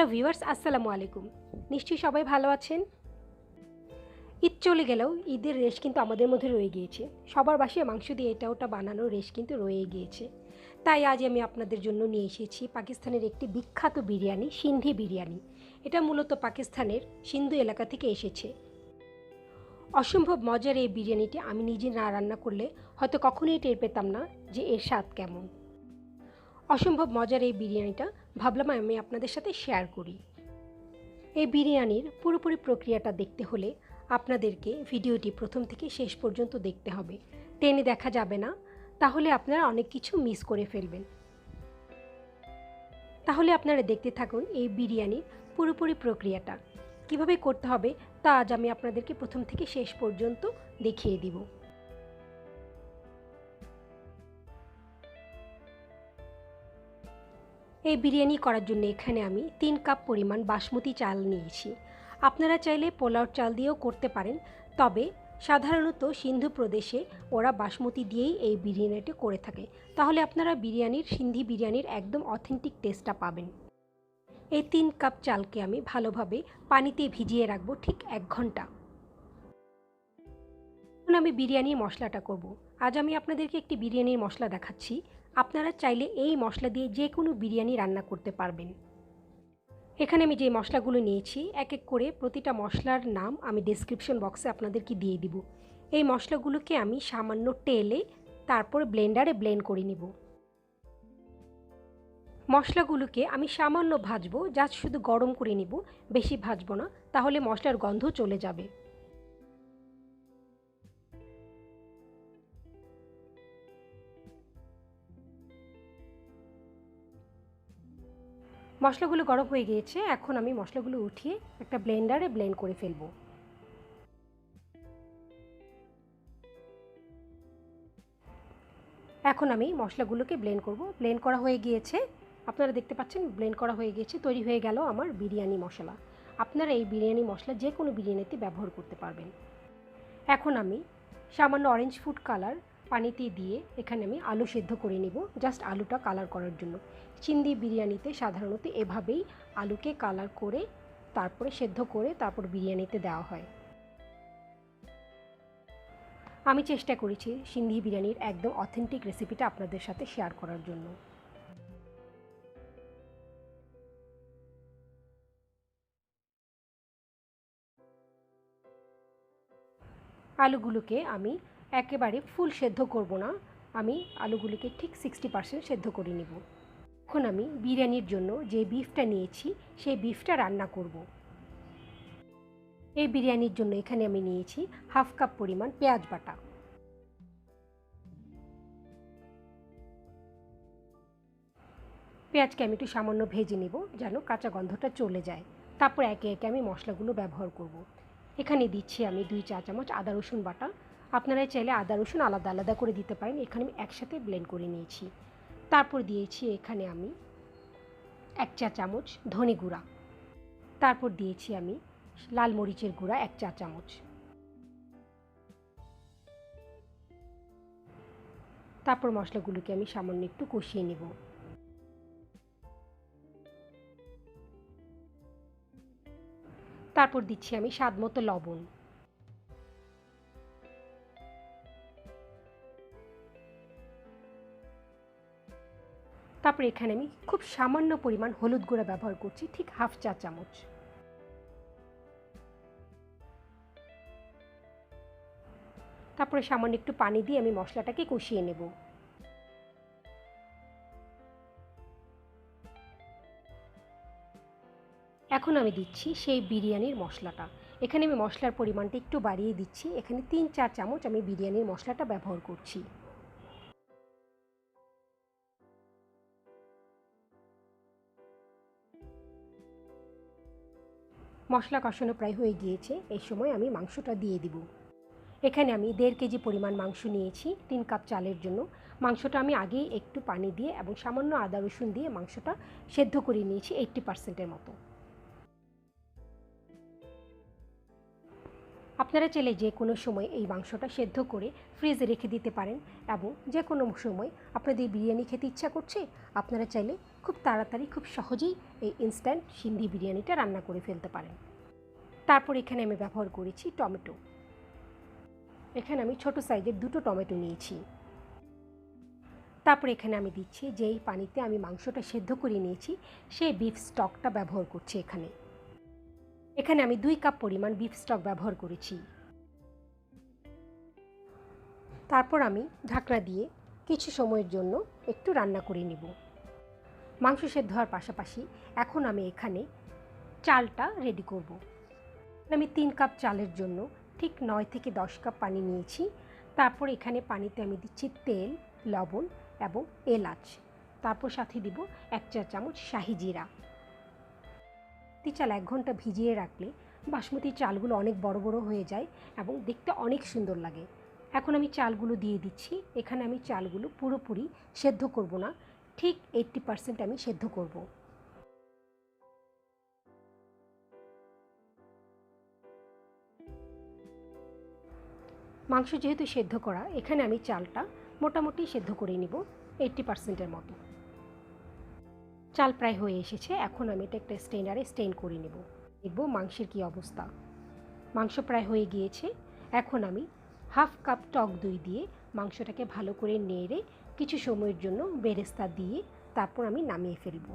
Hello viewers, আসসালামু আলাইকুম। নিশ্চয়ই সবাই ভালো আছেন। ঈদ চলে গেলেও ঈদের রেশ কিন্তু আমাদের মধ্যে রয়ে গিয়েছে। সবার বাসায় মাংস দিয়ে এটা ওটা বানানোর রেশ কিন্তু রয়ে গিয়েছে। তাই আজ আমি আপনাদের জন্য নিয়ে এসেছি পাকিস্তানের একটি বিখ্যাত বিরিয়ানি, সিন্ধি বিরিয়ানি। এটা মূলত পাকিস্তানের সিন্ধু এলাকা থেকে এসেছে। অসম্ভব মজার এই বিরিয়ানিটি আমি নিজে না রান্না করলে হয়তো কখনোই টের পেতাম না যে এর স্বাদ কেমন। অসম্ভব মজার এই বিরিয়ানিটা ভাবলাম আমি আপনাদের সাথে শেয়ার করি। এই বিরিয়ানির পুরোপুরি প্রক্রিয়াটা দেখতে হলে আপনাদেরকে ভিডিওটি প্রথম থেকে শেষ পর্যন্ত দেখতে হবে। টেনে দেখা যাবে না, তাহলে আপনারা অনেক কিছু মিস করে ফেলবেন। তাহলে আপনারা দেখতে থাকুন এই বিরিয়ানির পুরোপুরি প্রক্রিয়াটা কিভাবে করতে হবে তা আজ আমি আপনাদেরকে প্রথম থেকে শেষ পর্যন্ত দেখিয়ে দিব। এই বিরিয়ানি করার জন্য এখানে আমি 3 কাপ পরিমাণ বাসমতি চাল নিয়েছি। আপনারা চাইলে পোলাও চাল দিয়েও করতে পারেন, তবে সাধারণত সিন্ধু প্রদেশে ওরা বাসমতি দিয়েই এই বিরিয়ানিটি করে থাকে। তাহলে আপনারা সিন্ধি বিরিয়ানির একদম অথেন্টিক টেস্টটা পাবেন। এই 3 কাপ চালকে আমি ভালোভাবে পানিতে ভিজিয়ে রাখবো ঠিক 1 ঘন্টা। এখন আমি বিরিয়ানির মশলাটা করব। আজ আমি আপনাদেরকে একটি বিরিয়ানির মশলা দেখাচ্ছি। আপনারা চাইলে এই মশলা দিয়ে যে কোনো বিরিয়ানি রান্না করতে পারবেন। এখানে আমি যে মশলাগুলো নিয়েছি এক এক করে প্রতিটা মশলার নাম আমি ডেসক্রিপশন বক্সে আপনাদেরকে দিয়ে দিব। এই মশলাগুলোকে আমি সামান্য তেলে তারপর ব্লেন্ডারে ব্লেন্ড করে নিব। মশলাগুলোকে আমি সামান্য ভাজবো, জাস্ট শুধু গরম করে নিব, বেশি ভাজবো না, তাহলে মশলার গন্ধ চলে যাবে। মশলাগুলো গরম হয়ে গিয়েছে, এখন আমি মশলাগুলো উঠিয়ে একটা ব্লেন্ডারে ব্লেন্ড করে ফেলবো। এখন আমি মশলাগুলোকে ব্লেন্ড করব। ব্লেন্ড করা হয়ে গিয়েছে, আপনারা দেখতে পাচ্ছেন ব্লেন্ড করা হয়ে গিয়েছে, তৈরি হয়ে গেল আমার বিরিয়ানি মশলা। আপনারা এই বিরিয়ানি মশলা যে কোনো বিরিয়ানিতে ব্যবহার করতে পারবেন। এখন আমি সামান্য অরেঞ্জ ফুড কালার পানিতে দিয়ে এখানে আমি আলু সেদ্ধ করে নিব, জাস্ট আলুটা কালার করার জন্য। সিন্ধি বিরিয়ানিতে সাধারণত এভাবেই আলুকে কালার করে তারপরে সেদ্ধ করে তারপর বিরিয়ানিতে দেওয়া হয়। আমি চেষ্টা করেছি সিন্ধি বিরিয়ানির একদম অথেন্টিক রেসিপিটা আপনাদের সাথে শেয়ার করার জন্য। আলুগুলোকে আমি একেবারে ফুল সেদ্ধ করব না, আমি আলুগুলিকে ঠিক 60% সেদ্ধ করে নিব। এখন আমি বিরিয়ানির জন্য যে বিফটা নিয়েছি সেই বিফটা রান্না করব। এই বিরিয়ানির জন্য এখানে আমি নিয়েছি হাফ কাপ পরিমাণ পেঁয়াজ বাটা। পেঁয়াজকে আমি একটু সামান্য ভেজে নেব যেন কাঁচা গন্ধটা চলে যায়। তারপর একে একে আমি মশলাগুলো ব্যবহার করব। এখানে দিচ্ছি আমি 2 চা চামচ আদা রসুন বাটা। আপনারা চাইলে আদা রসুন আলাদা আলাদা করে দিতে পারেন, এখানে আমি একসাথে ব্লেন্ড করে নিয়েছি। তারপর দিয়েছি এখানে আমি 1 চা চামচ ধনে গুঁড়া। তারপর দিয়েছি আমি লাল মরিচের গুঁড়া 1 চা চামচ। তারপর মশলাগুলোকে আমি সামান্য একটু কষিয়ে নেব। তারপর দিচ্ছি আমি স্বাদ মতো লবণ। তারপর এখানে আমি খুব সামান্য পরিমাণ হলুদ গুঁড়া ব্যবহার করছি, ঠিক হাফ চা চামচ। তারপরে সামান্য একটু পানি দিয়ে আমি মশলাটাকে কষিয়ে নেব। এখন আমি দিচ্ছি সেই বিরিয়ানির মশলাটা। এখানে আমি মশলার পরিমাণটা একটু বাড়িয়ে দিচ্ছি, এখানে 3-4 চামচ আমি বিরিয়ানির মশলাটা ব্যবহার করছি। মশলা কষানো প্রায় হয়ে গিয়েছে, এই সময় আমি মাংসটা দিয়ে দিব। এখানে আমি 1.5 কেজি পরিমাণ মাংস নিয়েছি 3 কাপ চালের জন্য। মাংসটা আমি আগেই একটু পানি দিয়ে এবং সামান্য আদা রসুন দিয়ে মাংসটা সেদ্ধ করে নিয়েছি 80%-এর মতো। আপনারা চাইলে যে কোনো সময় এই মাংসটা সেদ্ধ করে ফ্রিজে রেখে দিতে পারেন এবং যে কোনো সময় আপনাদের বিরিয়ানি খেতে ইচ্ছা করছে আপনারা চাইলে খুব তাড়াতাড়ি খুব সহজেই এই ইনস্ট্যান্ট সিন্ধি বিরিয়ানিটা রান্না করে ফেলতে পারেন। তারপর এখানে আমি ব্যবহার করেছি টমেটো। এখানে আমি ছোট সাইজের 2টো টমেটো নিয়েছি। তারপর এখানে আমি দিচ্ছি যেই পানিতে আমি মাংসটা সেদ্ধ করে নিয়েছি সেই বিফ স্টকটা ব্যবহার করছি। এখানে আমি 2 কাপ পরিমাণ বিফ স্টক ব্যবহার করেছি। তারপর আমি ঢাকনা দিয়ে কিছু সময়ের জন্য একটু রান্না করে নেব। মাংস সেদ্ধ হওয়ার পাশাপাশি এখন আমি এখানে চালটা রেডি করব। আমি 3 কাপ চালের জন্য ঠিক 9 থেকে 10 কাপ পানি নিয়েছি। তারপর এখানে পানিতে আমি দিচ্ছি তেল, লবণ এবং এলাচ। তারপর সাথে দিব 1 চা চামচ শাহি জিরা। চাল 1 ঘন্টা ভিজিয়ে রাখলে বাসমতি চালগুলো অনেক বড় বড় হয়ে যায় এবং দেখতে অনেক সুন্দর লাগে। এখন আমি চালগুলো দিয়ে দিচ্ছি। এখানে আমি চালগুলো পুরোপুরি সেদ্ধ করব না, ঠিক 80% আমি সেদ্ধ করব। মাংস যেহেতু সেদ্ধ করা, এখানে আমি চালটা মোটামুটি সেদ্ধ করে নিব 80%-এর মতো। চাল প্রায় হয়ে এসেছে। এখন আমি এটা একটা স্ট্রেনারে স্ট্রেন করে নেব। দেখব মাংসের কি অবস্থা। মাংস প্রায় হয়ে গিয়েছে। এখন আমি হাফ কাপ টক দই দিয়ে মাংসটাকে ভালো করে নেড়ে কিছু সময়ের জন্য বেরেস্তা দিয়ে তারপর আমি নামিয়ে ফেলব।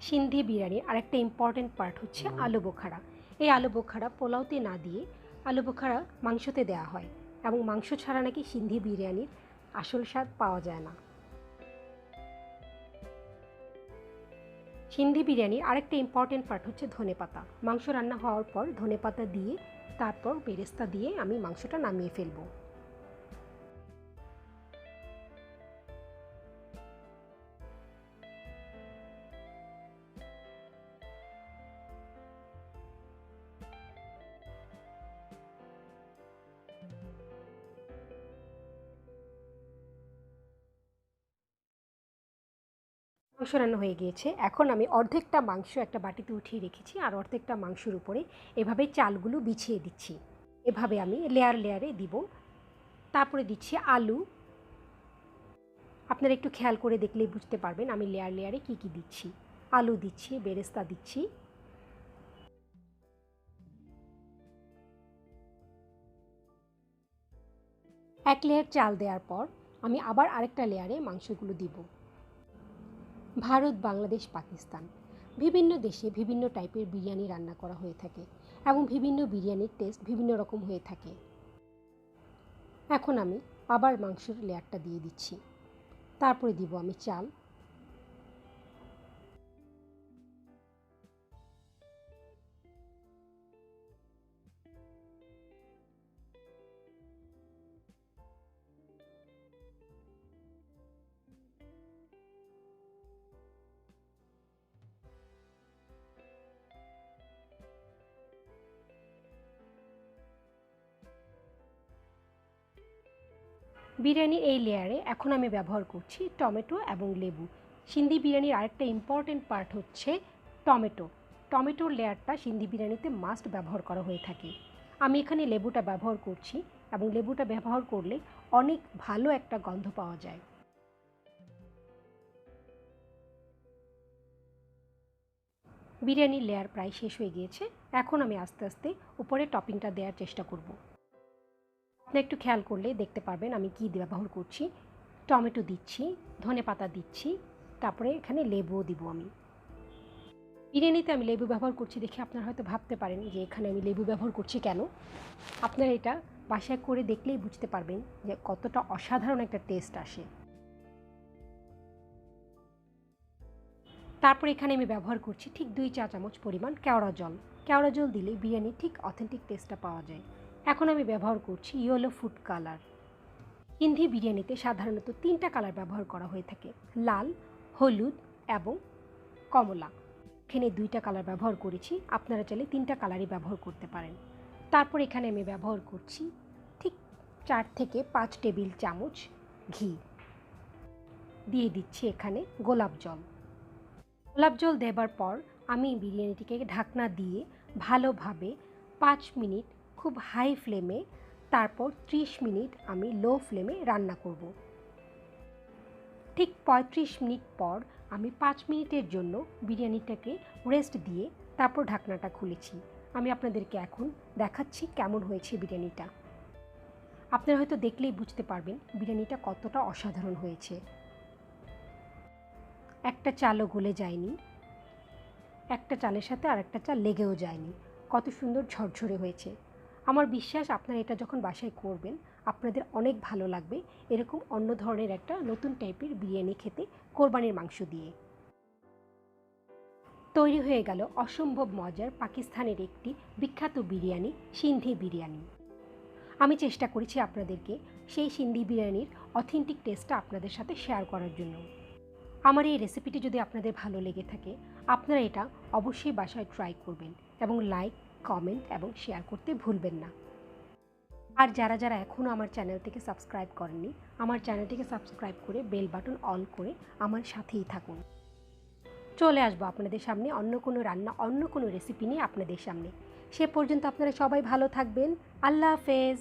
সিন্ধি বিরিয়ানির আরেকটা ইম্পর্টেন্ট পার্ট হচ্ছে আলু বোখারা। এই আলু বোখারা পোলাওতে না দিয়ে আলু বোখারা মাংসতে দেওয়া হয় এবং মাংস ছাড়া নাকি সিন্ধি বিরিয়ানির আসল স্বাদ পাওয়া যায় না। সিন্ধি বিরিয়ানির আরেকটা ইম্পর্টেন্ট পার্ট হচ্ছে ধনেপাতা। মাংস রান্না হওয়ার পর ধনেপাতা দিয়ে তারপর বেরেস্তা দিয়ে আমি মাংসটা নামিয়ে ফেলবো। মাংস রান্না হয়ে গিয়েছে। এখন আমি অর্ধেকটা মাংস একটা বাটিতে উঠিয়ে রেখেছি আর অর্ধেকটা মাংসের উপরে এভাবে চালগুলো বিছিয়ে দিচ্ছি। এভাবে আমি লেয়ার লেয়ারে দিব। তারপরে দিচ্ছি আলু। আপনারা একটু খেয়াল করে দেখলেই বুঝতে পারবেন আমি লেয়ার লেয়ারে কী কী দিচ্ছি। আলু দিচ্ছি, বেরেস্তা দিচ্ছি, এক লেয়ার চাল দেওয়ার পর আমি আবার আরেকটা লেয়ারে মাংসগুলো দিব। ভারত, বাংলাদেশ, পাকিস্তান বিভিন্ন দেশে বিভিন্ন টাইপের বিরিয়ানি রান্না করা হয়ে থাকে এবং বিভিন্ন বিরিয়ানির টেস্ট বিভিন্ন রকম হয়ে থাকে। এখন আমি আবার মাংসের লেয়ারটা দিয়ে দিচ্ছি। তারপরে দিব আমি চাল। বিরিয়ানির এই লেয়ারে এখন আমি ব্যবহার করছি টমেটো এবং লেবু। সিন্ধি বিরিয়ানির আরেকটা ইম্পর্টেন্ট পার্ট হচ্ছে টমেটো। টমেটোর লেয়ারটা সিন্ধি বিরিয়ানিতে মাস্ট ব্যবহার করা হয়ে থাকে। আমি এখানে লেবুটা ব্যবহার করছি এবং লেবুটা ব্যবহার করলে অনেক ভালো একটা গন্ধ পাওয়া যায়। বিরিয়ানির লেয়ার প্রায় শেষ হয়ে গিয়েছে। এখন আমি আস্তে আস্তে উপরে টপিংটা দেওয়ার চেষ্টা করব। আপনি একটু খেয়াল করলে দেখতে পারবেন আমি কী ব্যবহার করছি। টমেটো দিচ্ছি, ধনেপাতা দিচ্ছি, তারপরে এখানে লেবুও দিব আমি। বিরিয়ানিতে আমি লেবু ব্যবহার করছি দেখে আপনারা হয়তো ভাবতে পারেন যে এখানে আমি লেবু ব্যবহার করছি কেন। আপনারা এটা বাসায় করে দেখলেই বুঝতে পারবেন যে কতটা অসাধারণ একটা টেস্ট আসে। তারপর এখানে আমি ব্যবহার করছি ঠিক 2 চা চামচ পরিমাণ কেওড়া জল। কেওড়া জল দিলে বিরিয়ানির ঠিক অথেন্টিক টেস্টটা পাওয়া যায়। এখন আমি ব্যবহার করছি ইয়েলো ফুড কালার। সিন্ধি বিরিয়ানিতে সাধারণত 3টা কালার ব্যবহার করা হয়ে থাকে, লাল, হলুদ এবং কমলা। এখানে 2টা কালার ব্যবহার করেছি, আপনারা চাইলে 3টা কালারই ব্যবহার করতে পারেন। তারপর এখানে আমি ব্যবহার করছি ঠিক 4 থেকে 5 টেবিল চামচ ঘি দিয়ে দিচ্ছি এখানে গোলাপ জল। গোলাপ জল দেবার পর আমি বিরিয়ানিটিকে ঢাকনা দিয়ে ভালোভাবে 5 মিনিট খুব হাই ফ্লেমে, তারপর 30 মিনিট আমি লো ফ্লেমে রান্না করব। ঠিক 35 মিনিট পর আমি 5 মিনিটের জন্য বিরিয়ানিটাকে রেস্ট দিয়ে তারপর ঢাকনাটা খুলেছি। আমি আপনাদেরকে এখন দেখাচ্ছি কেমন হয়েছে বিরিয়ানিটা। আপনারা হয়তো দেখলেই বুঝতে পারবেন বিরিয়ানিটা কতটা অসাধারণ হয়েছে। একটা চালও গলে যায়নি, একটা চালের সাথে আর একটা চাল লেগেও যায়নি, কত সুন্দর ঝরঝরে হয়েছে। আমার বিশ্বাস আপনারা এটা যখন বাসায় করবেন আপনাদের অনেক ভালো লাগবে, এরকম অন্য ধরনের একটা নতুন টাইপের বিরিয়ানি খেতে কোরবানির মাংস দিয়ে। তৈরি হয়ে গেল অসম্ভব মজার পাকিস্তানের একটি বিখ্যাত বিরিয়ানি, সিন্ধি বিরিয়ানি। আমি চেষ্টা করেছি আপনাদেরকে সেই সিন্ধি বিরিয়ানির অথেন্টিক টেস্টটা আপনাদের সাথে শেয়ার করার জন্য। আমার এই রেসিপিটি যদি আপনাদের ভালো লেগে থাকে আপনারা এটা অবশ্যই বাসায় ট্রাই করবেন এবং লাইক, কমেন্ট এবং শেয়ার করতে ভুলবেন না। আর যারা যারা এখনও আমার চ্যানেলটিকে সাবস্ক্রাইব করেননি, আমার চ্যানেলটিকে সাবস্ক্রাইব করে বেল বাটন অল করে আমার সাথেই থাকুন। চলে আসবো আপনাদের সামনে অন্য কোনো রান্না, অন্য কোনো রেসিপি নিয়ে আপনাদের সামনে। সে পর্যন্ত আপনারা সবাই ভালো থাকবেন। আল্লাহ হাফেজ।